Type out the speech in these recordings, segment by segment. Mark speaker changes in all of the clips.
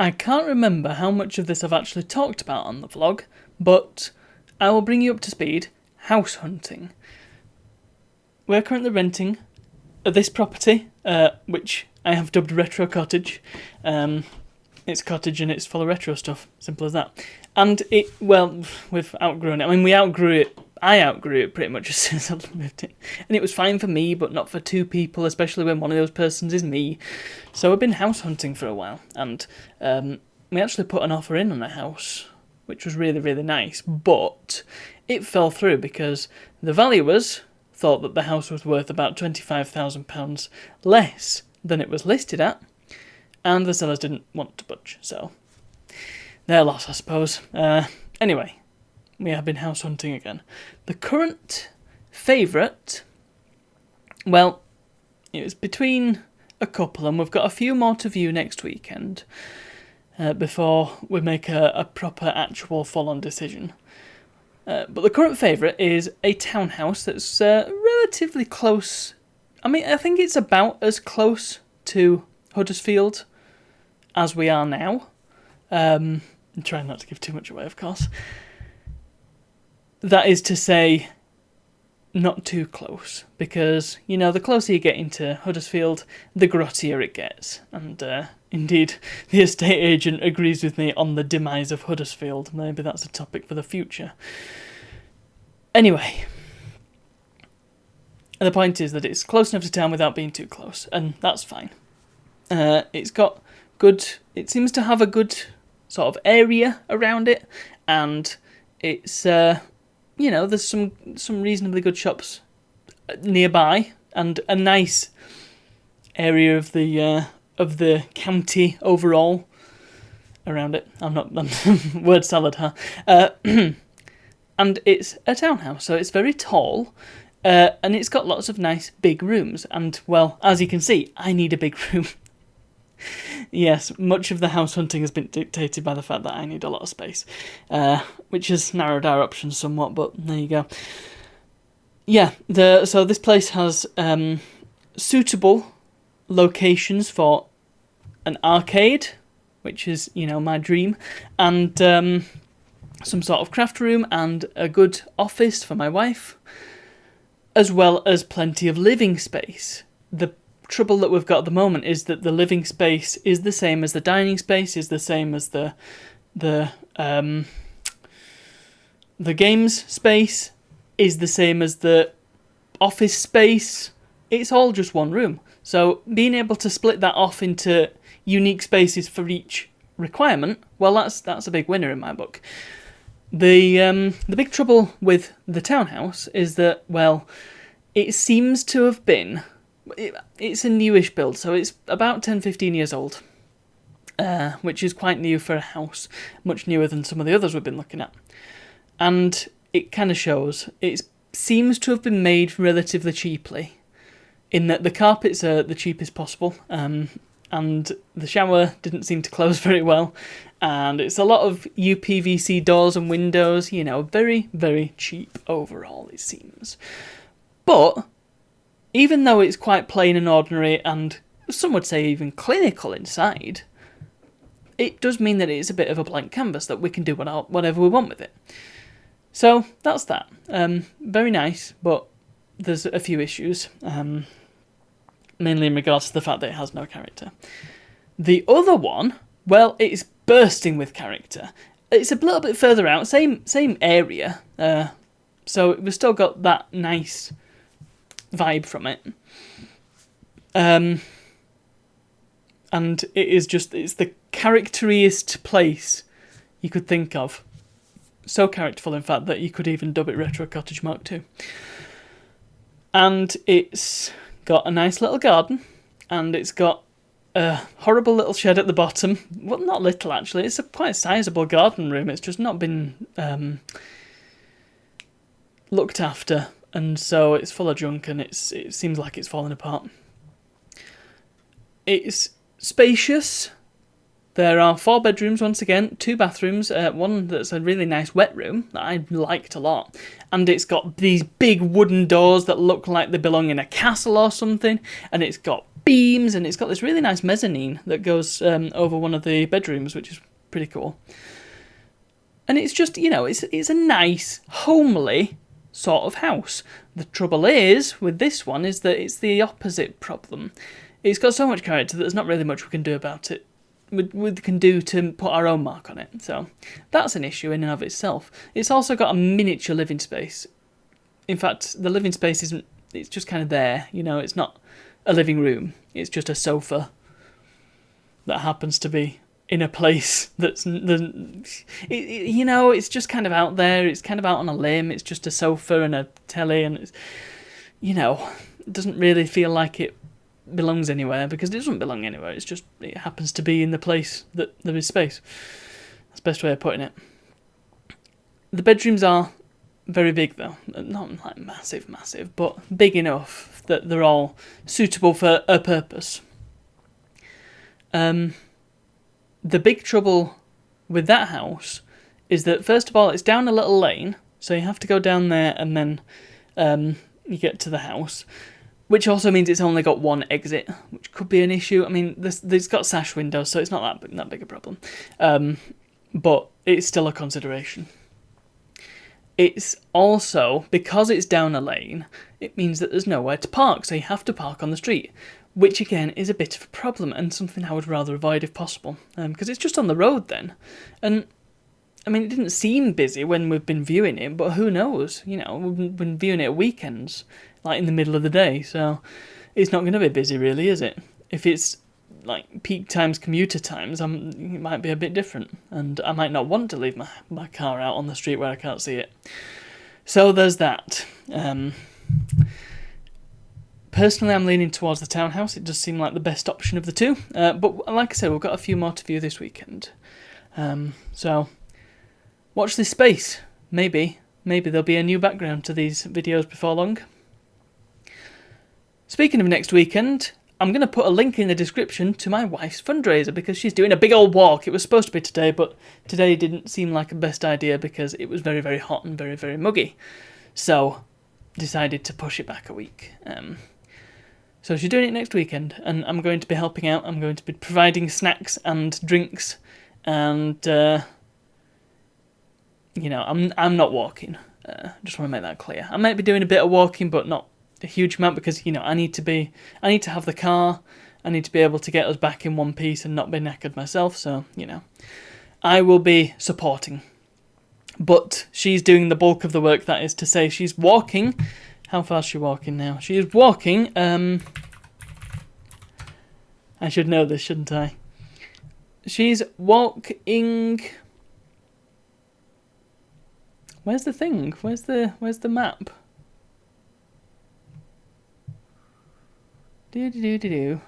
Speaker 1: I can't remember how much of this I've actually talked about on the vlog, but I will bring you up to speed. House hunting. We're currently renting this property, which I have dubbed Retro Cottage. It's a cottage and it's full of retro stuff. Simple as that. And we've outgrown it. I mean, we outgrew it. I outgrew it pretty much as soon as I moved in. And it was fine for me, but not for two people, especially when one of those persons is me. So we've been house hunting for a while. And we actually put an offer in on a house, which was really, really nice. But it fell through because the valuers thought that the house was worth about £25,000 less than it was listed at. And the sellers didn't want to budge, so their loss, I suppose. Anyway, we have been house hunting again. The current favourite, well, it was between a couple, and we've got a few more to view next weekend before we make a proper, actual, full-on decision. But the current favourite is a townhouse that's relatively close. I mean, I think it's about as close to Huddersfield as we are now. I'm trying not to give too much away, of course. That is to say, not too close, because, you know, the closer you get into Huddersfield, the grottier it gets. And indeed, the estate agent agrees with me on the demise of Huddersfield. Maybe that's a topic for the future. Anyway, the point is that it's close enough to town without being too close, and that's fine. It's got good. It seems to have a good sort of area around it, and it's there's some reasonably good shops nearby, and a nice area of the county overall around it. I'm word salad, huh? And it's a townhouse, so it's very tall. And it's got lots of nice big rooms. And, well, as you can see, I need a big room. Yes, much of the house hunting has been dictated by the fact that I need a lot of space, which has narrowed our options somewhat, but there you go. Yeah, so this place has suitable locations for an arcade, which is, my dream, and some sort of craft room and a good office for my wife, as well as plenty of living space. The trouble that we've got at the moment is that the living space is the same as the dining space, is the same as the games space, is the same as the office space. It's all just one room. So being able to split that off into unique spaces for each requirement, well, that's a big winner in my book. The big trouble with the townhouse is that, well, it seems to have been... It's a newish build, so it's about 10-15 years old, which is quite new for a house, much newer than some of the others we've been looking at. And it kind of shows. It seems to have been made relatively cheaply, in that the carpets are the cheapest possible, and the shower didn't seem to close very well, and it's a lot of UPVC doors and windows, very, very cheap overall, it seems. But even though it's quite plain and ordinary, and some would say even clinical inside, it does mean that it's a bit of a blank canvas, that we can do whatever we want with it. So that's that. Very nice, but there's a few issues, mainly in regards to the fact that it has no character. The other one, well, it's bursting with character. It's a little bit further out, same area, so we've still got that nice vibe from it. And it's the characteriest place you could think of. So characterful, in fact, that you could even dub it Retro Cottage Mark II. And it's got a nice little garden, and it's got a horrible little shed at the bottom. Well, not little, actually. It's a quite sizable garden room. It's just not been looked after, and so it's full of junk, and it seems like it's falling apart. It's spacious. There are 4 bedrooms, once again, 2 bathrooms, one that's a really nice wet room that I liked a lot, and it's got these big wooden doors that look like they belong in a castle or something, and it's got beams, and it's got this really nice mezzanine that goes over one of the bedrooms, which is pretty cool. And it's just, it's a nice, homely sort of house. The trouble is, with this one, is that it's the opposite problem. It's got so much character that there's not really much we can do about it. We can do to put our own mark on it. So that's an issue in and of itself. It's also got a miniature living space. In fact, the living space isn't, it's just kind of there. It's not a living room. It's just a sofa that happens to be in a place that's, it's just kind of out there. It's kind of out on a limb. It's just a sofa and a telly, and it's, it doesn't really feel like it belongs anywhere, because it doesn't belong anywhere. It's just, it happens to be in the place that there is space. That's the best way of putting it. The bedrooms are very big though. Not like massive, but big enough that they're all suitable for a purpose. The big trouble with that house is that, first of all, it's down a little lane, so you have to go down there and then you get to the house, which also means it's only got one exit, which could be an issue. I mean, there's got sash windows, so it's not that big a problem, but it's still a consideration. It's also, because it's down a lane, it means that there's nowhere to park, so you have to park on the street, which again is a bit of a problem and something I would rather avoid if possible, because it's just on the road then. And I mean, it didn't seem busy when we've been viewing it, but who knows? We've been viewing it at weekends, like in the middle of the day, so it's not going to be busy really, is it? If it's like peak times, commuter times, it might be a bit different, and I might not want to leave my car out on the street where I can't see it. So there's that. Personally, I'm leaning towards the townhouse. It does seem like the best option of the two. But like I said, we've got a few more to view this weekend. So watch this space. Maybe there'll be a new background to these videos before long. Speaking of next weekend, I'm going to put a link in the description to my wife's fundraiser, because she's doing a big old walk. It was supposed to be today, but today didn't seem like a best idea because it was very, very hot and very, very muggy. So decided to push it back a week. So she's doing it next weekend, and I'm going to be helping out. I'm going to be providing snacks and drinks, and I'm not walking. Just want to make that clear. I might be doing a bit of walking, but not a huge amount, because I need to have the car. I need to be able to get us back in one piece and not be knackered myself. So I will be supporting, but she's doing the bulk of the work. That is to say, she's walking. How far is she walking now? She is walking, I should know this, shouldn't I? She's walking... Where's the thing? Where's the map? Do.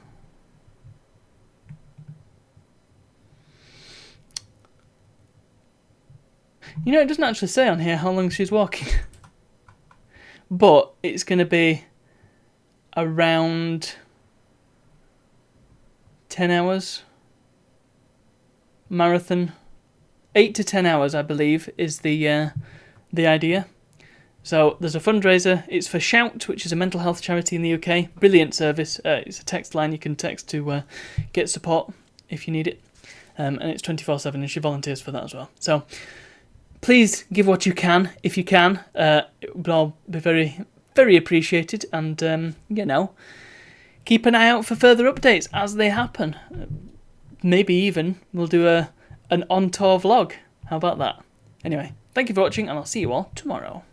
Speaker 1: It doesn't actually say on here how long she's walking. But it's going to be around 10 hours. Marathon. 8 to 10 hours, I believe, is the idea. So there's a fundraiser. It's for Shout, which is a mental health charity in the UK. Brilliant service. It's a text line you can text to get support if you need it. And it's 24/7, and she volunteers for that as well. So please give what you can, if you can. It would all be very, very appreciated. And, keep an eye out for further updates as they happen. Maybe even we'll do an on-tour vlog. How about that? Anyway, thank you for watching, and I'll see you all tomorrow.